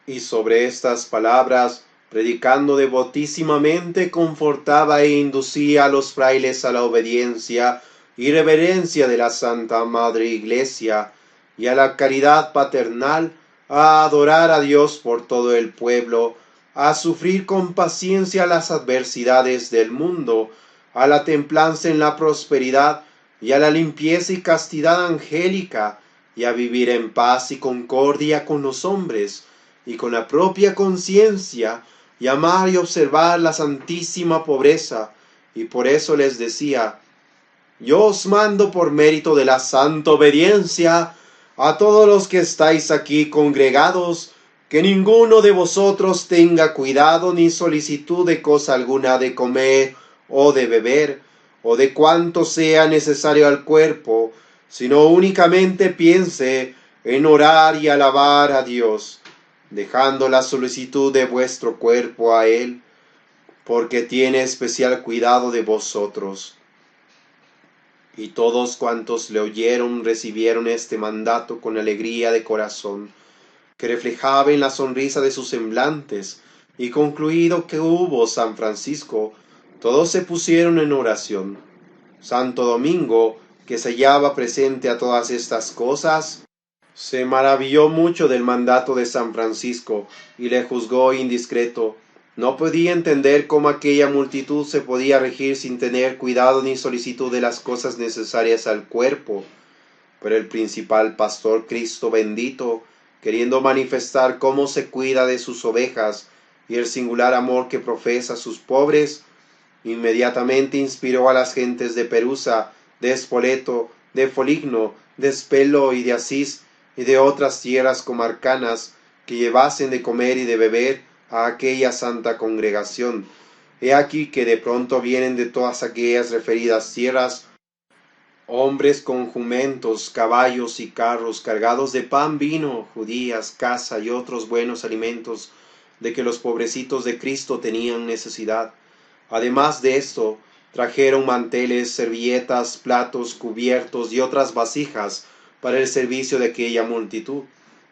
Y sobre estas palabras, predicando devotísimamente, confortaba e inducía a los frailes a la obediencia y reverencia de la Santa Madre Iglesia, y a la caridad paternal, a adorar a Dios por todo el pueblo, a sufrir con paciencia las adversidades del mundo, a la templanza en la prosperidad, y a la limpieza y castidad angélica, y a vivir en paz y concordia con los hombres, y con la propia conciencia, y amar y observar la santísima pobreza. Y por eso les decía: yo os mando por mérito de la santa obediencia a todos los que estáis aquí congregados, que ninguno de vosotros tenga cuidado ni solicitud de cosa alguna de comer o de beber, o de cuanto sea necesario al cuerpo, sino únicamente piense en orar y alabar a Dios, dejando la solicitud de vuestro cuerpo a Él, porque tiene especial cuidado de vosotros. Y todos cuantos le oyeron recibieron este mandato con alegría de corazón, que reflejaba en la sonrisa de sus semblantes, y concluido que hubo San Francisco, todos se pusieron en oración. Santo Domingo, que se hallaba presente a todas estas cosas, se maravilló mucho del mandato de San Francisco, y le juzgó indiscreto. No podía entender cómo aquella multitud se podía regir sin tener cuidado ni solicitud de las cosas necesarias al cuerpo. Pero el principal pastor, Cristo bendito, queriendo manifestar cómo se cuida de sus ovejas y el singular amor que profesa a sus pobres, Inmediatamente inspiró a las gentes de Perusa, de Spoleto, de Foligno, de Spelo y de Asís, y de otras tierras comarcanas, que llevasen de comer y de beber a aquella santa congregación. He aquí que de pronto vienen de todas aquellas referidas tierras hombres con jumentos, caballos y carros cargados de pan, vino, judías, caza y otros buenos alimentos de que los pobrecitos de Cristo tenían necesidad. Además de esto, trajeron manteles, servilletas, platos, cubiertos y otras vasijas para el servicio de aquella multitud.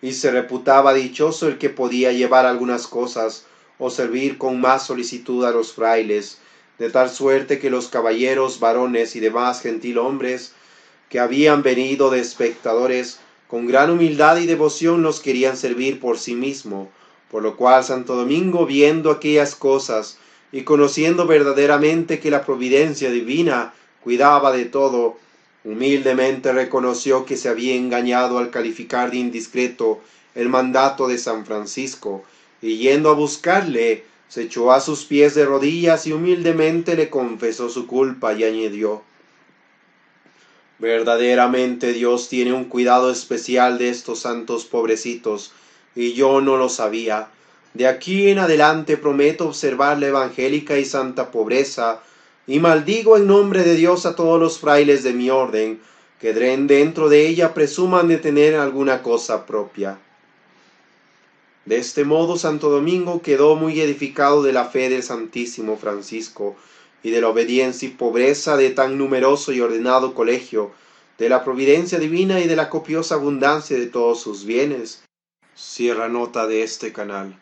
Y se reputaba dichoso el que podía llevar algunas cosas o servir con más solicitud a los frailes, de tal suerte que los caballeros, varones y demás gentilhombres que habían venido de espectadores, con gran humildad y devoción los querían servir por sí mismo, por lo cual Santo Domingo, viendo aquellas cosas y conociendo verdaderamente que la providencia divina cuidaba de todo, humildemente reconoció que se había engañado al calificar de indiscreto el mandato de San Francisco, y yendo a buscarle, se echó a sus pies de rodillas y humildemente le confesó su culpa y añadió: verdaderamente Dios tiene un cuidado especial de estos santos pobrecitos, y yo no lo sabía. De aquí en adelante prometo observar la evangélica y santa pobreza, y maldigo en nombre de Dios a todos los frailes de mi orden, que dentro de ella presuman de tener alguna cosa propia. De este modo Santo Domingo quedó muy edificado de la fe del Santísimo Francisco, y de la obediencia y pobreza de tan numeroso y ordenado colegio, de la providencia divina y de la copiosa abundancia de todos sus bienes. Cierra nota de este canal.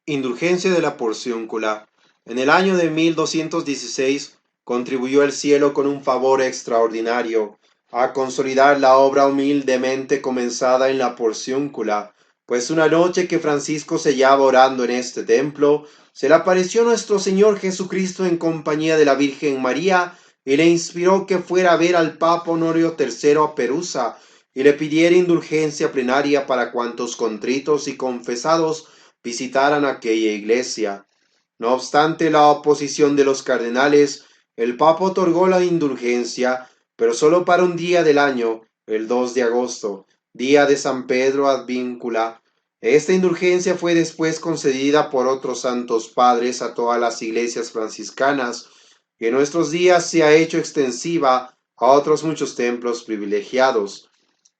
Indulgencia de la porciúncula. En el año de 1216 contribuyó el cielo con un favor extraordinario a consolidar la obra humildemente comenzada en la porciúncula, pues una noche que Francisco se hallaba orando en este templo, se le apareció nuestro Señor Jesucristo en compañía de la Virgen María y le inspiró que fuera a ver al Papa Honorio III a Perusa y le pidiera indulgencia plenaria para cuantos contritos y confesados visitaran aquella iglesia. No obstante la oposición de los cardenales, el Papa otorgó la indulgencia, pero sólo para un día del año, el 2 de agosto, día de San Pedro Advíncula. Esta indulgencia fue después concedida por otros santos padres a todas las iglesias franciscanas, y en nuestros días se ha hecho extensiva a otros muchos templos privilegiados.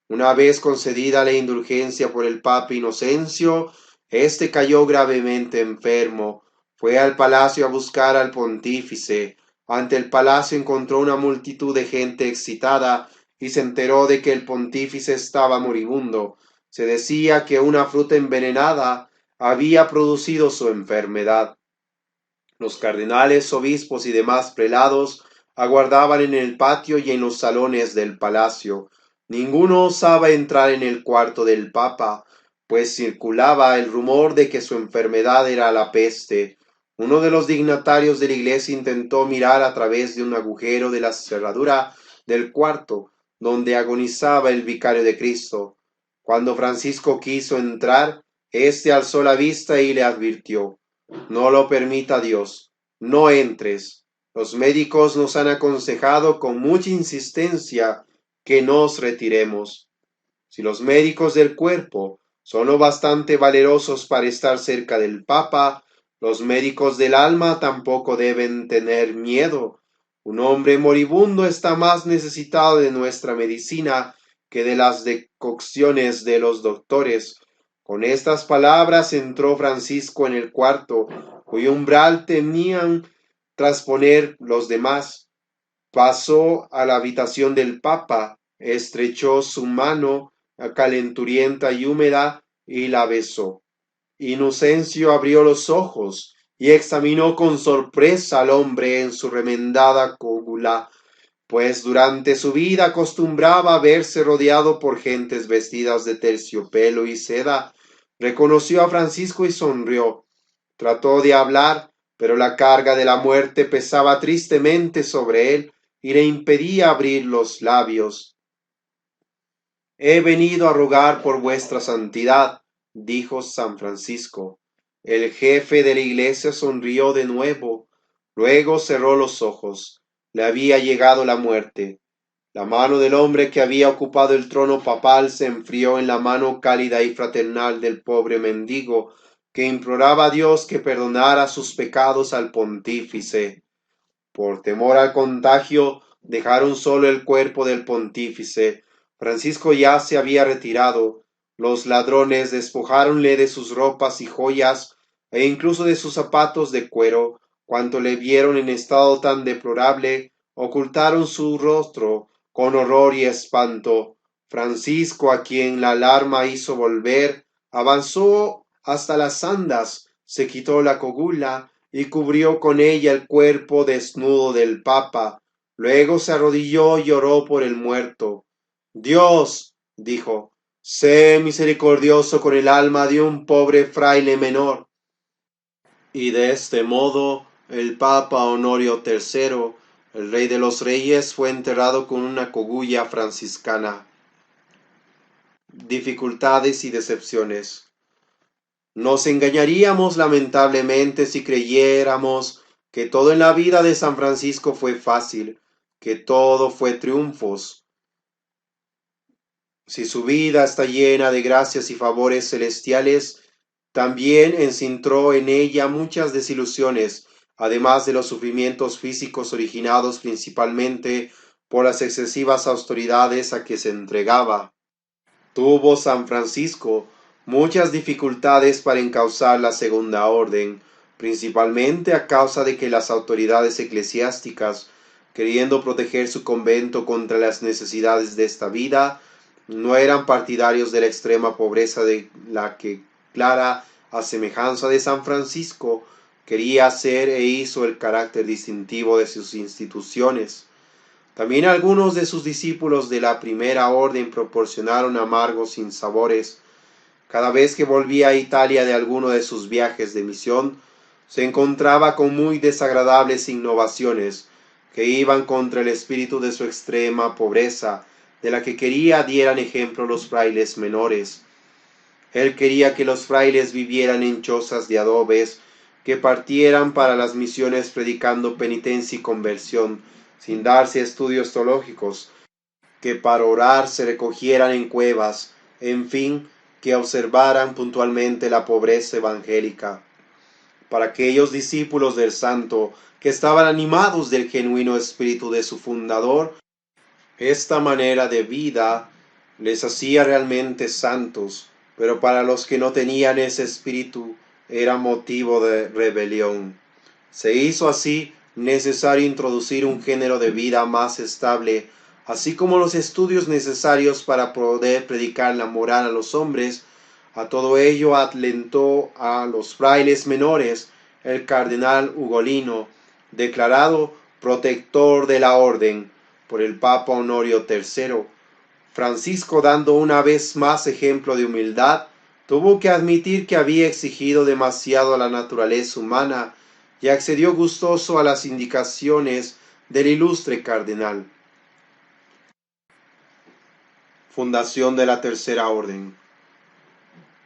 Una vez concedida la indulgencia por el Papa Inocencio, este cayó gravemente enfermo. Fue al palacio a buscar al pontífice. Ante el palacio encontró una multitud de gente excitada y se enteró de que el pontífice estaba moribundo. Se decía que una fruta envenenada había producido su enfermedad. Los cardenales, obispos y demás prelados aguardaban en el patio y en los salones del palacio. Ninguno osaba entrar en el cuarto del Papa, pues circulaba el rumor de que su enfermedad era la peste. Uno de los dignatarios de la iglesia intentó mirar a través de un agujero de la cerradura del cuarto donde agonizaba el vicario de Cristo. Cuando Francisco quiso entrar, éste alzó la vista y le advirtió: no lo permita Dios, no entres. Los médicos nos han aconsejado con mucha insistencia que nos retiremos. Si los médicos del cuerpo son lo bastante valerosos para estar cerca del Papa, los médicos del alma tampoco deben tener miedo. Un hombre moribundo está más necesitado de nuestra medicina que de las decocciones de los doctores. Con estas palabras entró Francisco en el cuarto, cuyo umbral temían trasponer los demás. Pasó a la habitación del Papa, estrechó su mano calenturienta y húmeda y la besó. Inocencio abrió los ojos y examinó con sorpresa al hombre en su remendada cógula, pues durante su vida acostumbraba a verse rodeado por gentes vestidas de terciopelo y seda. Reconoció a Francisco y sonrió. Trató de hablar, pero la carga de la muerte pesaba tristemente sobre él y le impedía abrir los labios. He venido a rogar por vuestra santidad, dijo San Francisco, El jefe de la iglesia sonrió de nuevo, luego cerró los ojos. Le había llegado la muerte. La mano del hombre que había ocupado el trono papal se enfrió en la mano cálida y fraternal del pobre mendigo, que imploraba a Dios que perdonara sus pecados al pontífice. Por temor al contagio, dejaron solo el cuerpo del pontífice. Francisco ya se había retirado. Los ladrones despojáronle de sus ropas y joyas, e incluso de sus zapatos de cuero. Cuando le vieron en estado tan deplorable, ocultaron su rostro con horror y espanto. Francisco, a quien la alarma hizo volver, avanzó hasta las andas, se quitó la cogula y cubrió con ella el cuerpo desnudo del Papa. Luego se arrodilló y oró por el muerto. Dios, dijo, sé misericordioso con el alma de un pobre fraile menor. Y de este modo el Papa Honorio III, el rey de los reyes, fue enterrado con una cogulla franciscana. Dificultades y decepciones. Nos engañaríamos lamentablemente si creyéramos que todo en la vida de San Francisco fue fácil, que todo fue triunfos. Si su vida está llena de gracias y favores celestiales, también encintró en ella muchas desilusiones, además de los sufrimientos físicos originados principalmente por las excesivas autoridades a que se entregaba. Tuvo San Francisco muchas dificultades para encauzar la Segunda Orden, principalmente a causa de que las autoridades eclesiásticas, queriendo proteger su convento contra las necesidades de esta vida, no eran partidarios de la extrema pobreza de la que Clara, a semejanza de San Francisco, quería hacer e hizo el carácter distintivo de sus instituciones. También algunos de sus discípulos de la primera orden proporcionaron amargos sinsabores. Cada vez que volvía a Italia de alguno de sus viajes de misión, se encontraba con muy desagradables innovaciones que iban contra el espíritu de su extrema pobreza, de la que quería dieran ejemplo los frailes menores. Él quería que los frailes vivieran en chozas de adobes, que partieran para las misiones predicando penitencia y conversión, sin darse estudios teológicos, que para orar se recogieran en cuevas, en fin, que observaran puntualmente la pobreza evangélica. Para aquellos discípulos del santo que estaban animados del genuino espíritu de su fundador, esta manera de vida les hacía realmente santos, pero para los que no tenían ese espíritu era motivo de rebelión. Se hizo así necesario introducir un género de vida más estable, así como los estudios necesarios para poder predicar la moral a los hombres. A todo ello alentó a los frailes menores el cardenal Ugolino, declarado protector de la orden por el Papa Honorio III. Francisco, dando una vez más ejemplo de humildad, tuvo que admitir que había exigido demasiado a la naturaleza humana y accedió gustoso a las indicaciones del ilustre cardenal. Fundación de la Tercera Orden.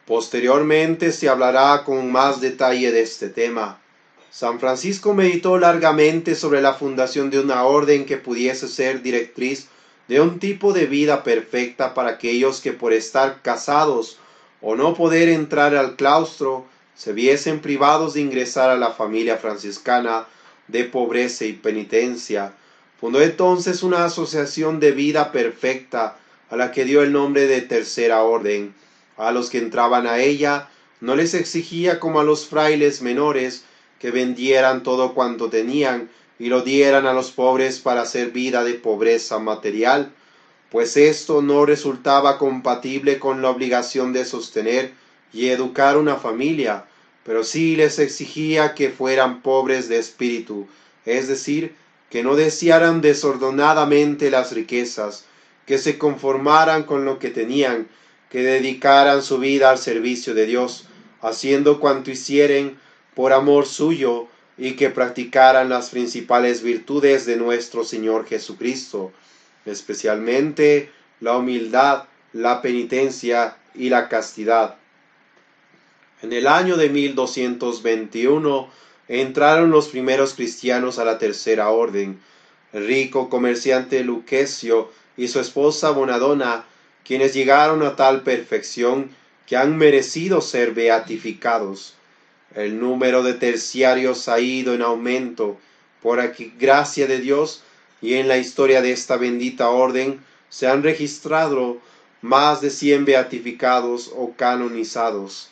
Posteriormente se hablará con más detalle de este tema. San Francisco meditó largamente sobre la fundación de una orden que pudiese ser directriz de un tipo de vida perfecta para aquellos que por estar casados o no poder entrar al claustro se viesen privados de ingresar a la familia franciscana de pobreza y penitencia. Fundó entonces una asociación de vida perfecta a la que dio el nombre de Tercera Orden. A los que entraban a ella no les exigía como a los frailes menores que vendieran todo cuanto tenían y lo dieran a los pobres para hacer vida de pobreza material, pues esto no resultaba compatible con la obligación de sostener y educar una familia, pero sí les exigía que fueran pobres de espíritu, es decir, que no desearan desordenadamente las riquezas, que se conformaran con lo que tenían, que dedicaran su vida al servicio de Dios, haciendo cuanto hicieren por amor suyo, y que practicaran las principales virtudes de nuestro Señor Jesucristo, especialmente la humildad, la penitencia y la castidad. En el año de 1221 entraron los primeros cristianos a la Tercera Orden. El rico comerciante Lucrecio y su esposa Bonadonna, quienes llegaron a tal perfección que han merecido ser beatificados. El número de terciarios ha ido en aumento por aquí, gracia de Dios, y en la historia de esta bendita orden se han registrado más de 100 beatificados o canonizados.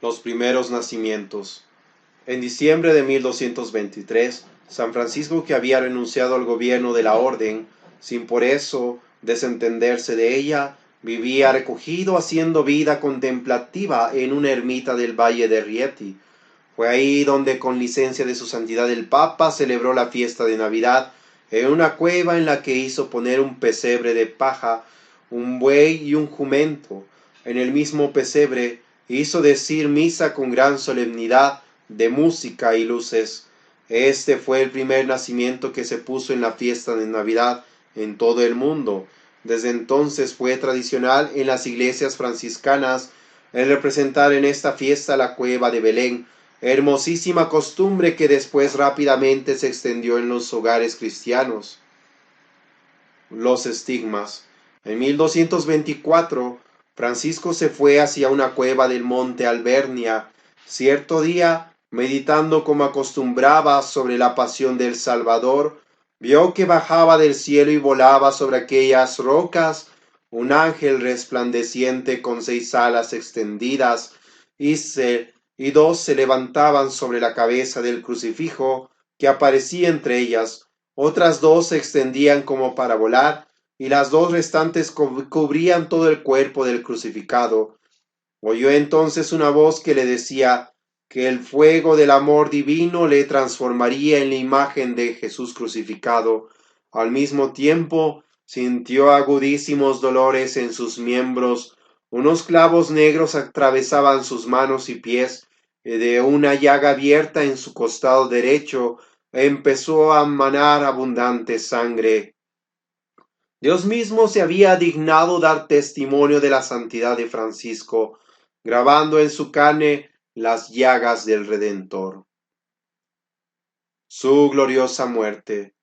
Los primeros nacimientos. En diciembre de 1223, San Francisco, que había renunciado al gobierno de la orden, sin por eso desentenderse de ella, vivía recogido haciendo vida contemplativa en una ermita del valle de Rieti. Fue ahí donde, con licencia de su santidad el Papa, celebró la fiesta de Navidad en una cueva en la que hizo poner un pesebre de paja, un buey y un jumento. En el mismo pesebre hizo decir misa con gran solemnidad, de música y luces. Este fue el primer nacimiento que se puso en la fiesta de Navidad en todo el mundo. Desde entonces fue tradicional en las iglesias franciscanas el representar en esta fiesta la cueva de Belén, hermosísima costumbre que después rápidamente se extendió en los hogares cristianos. Los estigmas. En 1224, Francisco se fue hacia una cueva del monte Albernia. Cierto día, meditando como acostumbraba sobre la pasión del Salvador, vio que bajaba del cielo y volaba sobre aquellas rocas un ángel resplandeciente con 6 alas extendidas, y 2 se levantaban sobre la cabeza del crucifijo que aparecía entre ellas. Otras 2 se extendían como para volar, y las 2 restantes cubrían todo el cuerpo del crucificado. Oyó entonces una voz que le decía que el fuego del amor divino le transformaría en la imagen de Jesús crucificado. Al mismo tiempo sintió agudísimos dolores en sus miembros. Unos clavos negros atravesaban sus manos y pies, y de una llaga abierta en su costado derecho empezó a manar abundante sangre. Dios mismo se había dignado dar testimonio de la santidad de Francisco, grabando en su carne las llagas del Redentor. Su gloriosa muerte.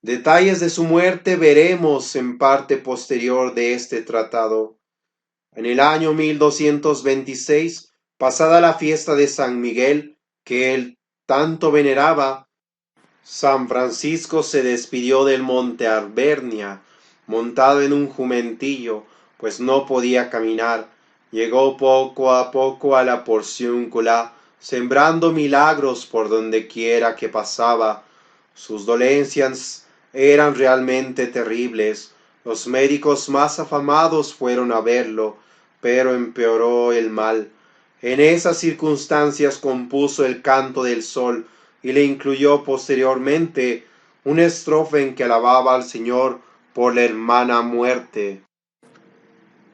Detalles de su muerte veremos en parte posterior de este tratado. En el año 1226, pasada la fiesta de San Miguel, que él tanto veneraba, San Francisco se despidió del monte Albernia, montado en un jumentillo, pues no podía caminar. Llegó poco a poco a la porciúncula, sembrando milagros por donde quiera que pasaba. Sus dolencias eran realmente terribles. Los médicos más afamados fueron a verlo, pero empeoró el mal. En esas circunstancias compuso el Canto del Sol, y le incluyó posteriormente una estrofa en que alababa al Señor por la hermana muerte.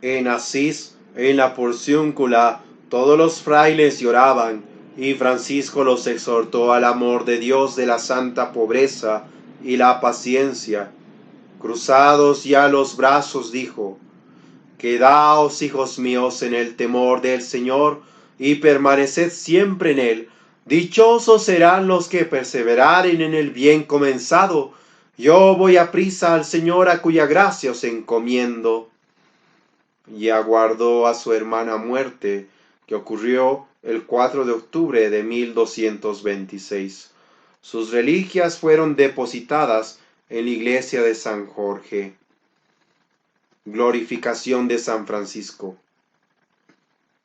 En Asís, en la porciúncula, todos los frailes lloraban, y Francisco los exhortó al amor de Dios, de la santa pobreza y la paciencia. Cruzados ya los brazos, dijo: Quedaos, hijos míos, en el temor del Señor, y permaneced siempre en él. Dichosos serán los que perseveraren en el bien comenzado. Yo voy a prisa al Señor, a cuya gracia os encomiendo. Y aguardó a su hermana muerte, que ocurrió el 4 de octubre de 1226. Sus reliquias fueron depositadas en la iglesia de San Jorge. Glorificación de San Francisco.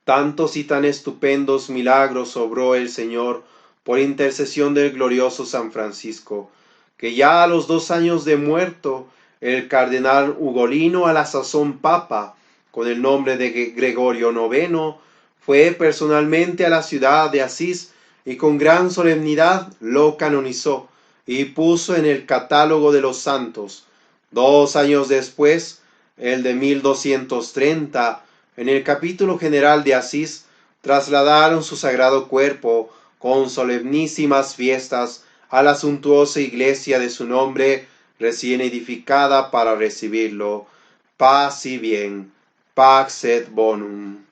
Tantos y tan estupendos milagros obró el Señor por intercesión del glorioso San Francisco, que ya a los 2 años de muerto, el cardenal Ugolino, a la sazón papa, con el nombre de Gregorio IX, fue personalmente a la ciudad de Asís y con gran solemnidad lo canonizó y puso en el catálogo de los santos. 2 años después, el de 1230, en el capítulo general de Asís, trasladaron su sagrado cuerpo con solemnísimas fiestas a la suntuosa iglesia de su nombre, recién edificada para recibirlo. Paz y bien, Pax et bonum.